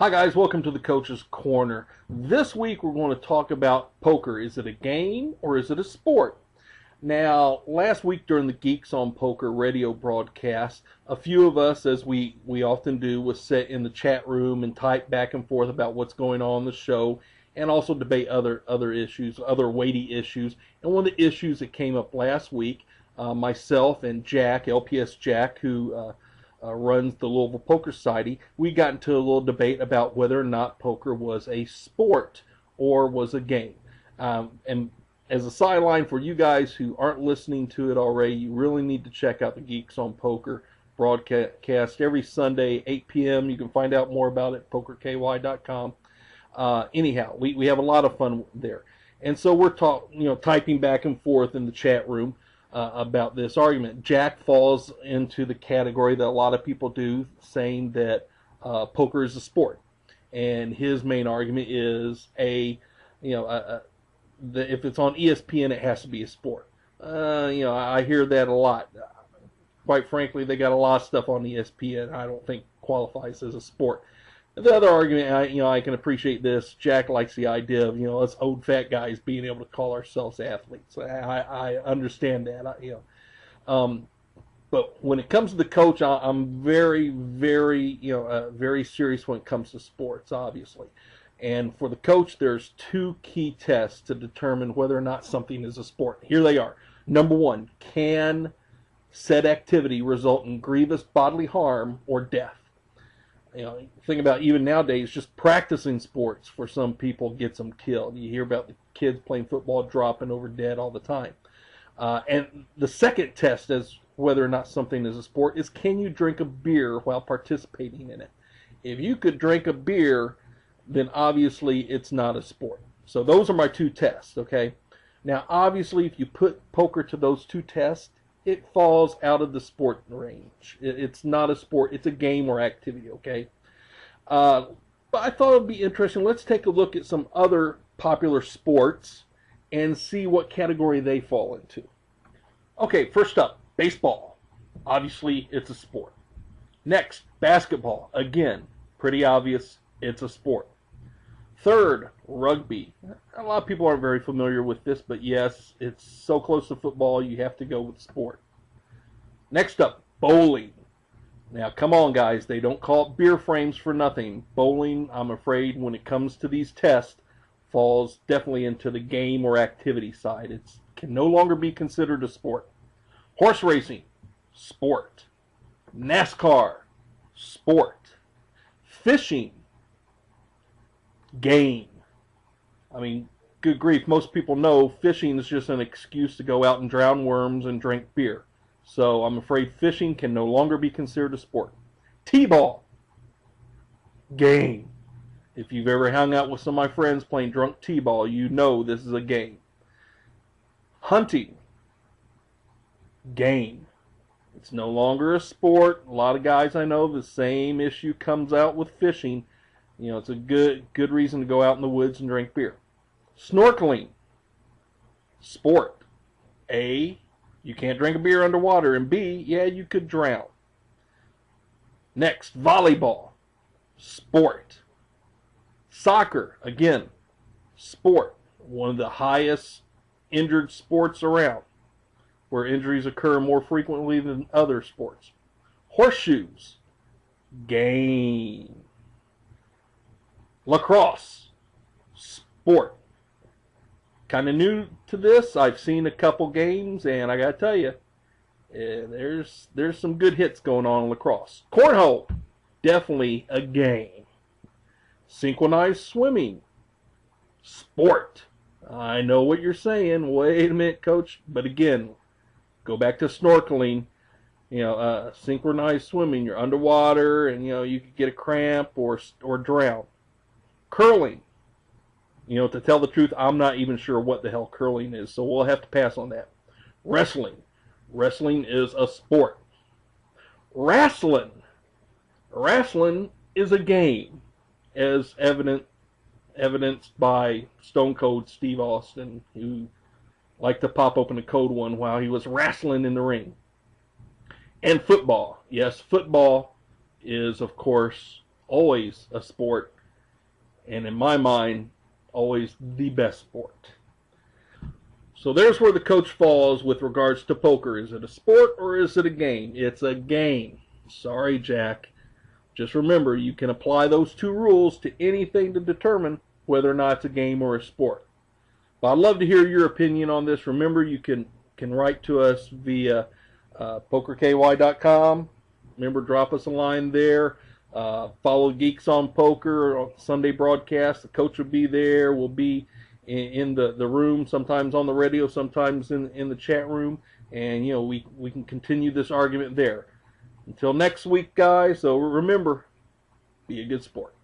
Hi guys, welcome to the Coach's Corner. This week we're going to talk about poker. Is it a game or is it a sport? Now, last week during the Geeks on Poker radio broadcast, a few of us, as we often do, was sit in the chat room and type back and forth about what's going on the show and also debate other issues, other weighty issues. And one of the issues that came up last week, myself and Jack, LPS Jack, who runs the Louisville Poker Society, we got into a little debate about whether or not poker was a sport or was a game. And as a sideline for you guys who aren't listening to it already, you really need to check out the Geeks on Poker broadcast every Sunday, 8 p.m. You can find out more about it at pokerky.com. Anyhow, we have a lot of fun there. And so we're typing back and forth in the chat room about this argument. Jack falls into the category that a lot of people do, saying that poker is a sport, and his main argument is if it's on ESPN, it has to be a sport. I hear that a lot. Quite frankly, they got a lot of stuff on ESPN I don't think qualifies as a sport. The other argument, I can appreciate this. Jack likes the idea of, us old fat guys being able to call ourselves athletes. I understand that. But when it comes to the coach, I'm very, very, very serious when it comes to sports, obviously. And for the coach, there's two key tests to determine whether or not something is a sport. Here they are. Number one, can said activity result in grievous bodily harm or death? Think about even nowadays, just practicing sports for some people gets them killed. You hear about the kids playing football dropping over dead all the time. And the second test as whether or not something is a sport is, can you drink a beer while participating in it? If you could drink a beer, then obviously it's not a sport. So those are my two tests, okay? Now, obviously, if you put poker to those two tests, it falls out of the sport range. It's not a sport. It's a game or activity, okay? But I thought it would be interesting. Let's take a look at some other popular sports and see what category they fall into. Okay, first up, baseball. Obviously, it's a sport. Next, basketball. Again, pretty obvious, it's a sport. Third, rugby. A lot of people aren't very familiar with this, but yes, it's so close to football, you have to go with sport. Next up, bowling. Now, come on, guys. They don't call it beer frames for nothing. Bowling, I'm afraid, when it comes to these tests, falls definitely into the game or activity side. It can no longer be considered a sport. Horse racing, sport. NASCAR, sport. Fishing, game. I mean, good grief, most people know fishing is just an excuse to go out and drown worms and drink beer. So I'm afraid fishing can no longer be considered a sport. T-ball, game. If you've ever hung out with some of my friends playing drunk T-ball, you know this is a game. Hunting, game. It's no longer a sport. A lot of guys I know, the same issue comes out with fishing. It's a good reason to go out in the woods and drink beer. Snorkeling, sport. A, you can't drink a beer underwater, and B, yeah, you could drown. Next, volleyball, sport. Soccer, again, sport. One of the highest injured sports around, where injuries occur more frequently than other sports. Horseshoes, game. Lacrosse, sport. Kind of new to this. I've seen a couple games, and I got to tell you, there's some good hits going on in lacrosse. Cornhole, definitely a game. Synchronized swimming, sport. I know what you're saying. Wait a minute, coach. But again, go back to snorkeling. Synchronized swimming. You're underwater, and you could get a cramp or drown. Curling. To tell the truth, I'm not even sure what the hell curling is, so we'll have to pass on that. Wrestling. Wrestling is a sport. Wrestling. Wrestling is a game, as evidenced by Stone Cold Steve Austin, who liked to pop open a cold one while he was wrestling in the ring. And football. Yes, football is, of course, always a sport, and in my mind, always the best sport. So there's where the coach falls with regards to poker. Is it a sport or is it a game? It's a game. Sorry, Jack. Just remember, you can apply those two rules to anything to determine whether or not it's a game or a sport. But I'd love to hear your opinion on this. Remember, you can write to us via pokerky.com. Remember, drop us a line there. Follow Geeks on Poker on Sunday broadcast. The coach will be there. We'll be in the room, sometimes on the radio, sometimes in the chat room. And, you know, we can continue this argument there. Until next week, guys, so remember, be a good sport.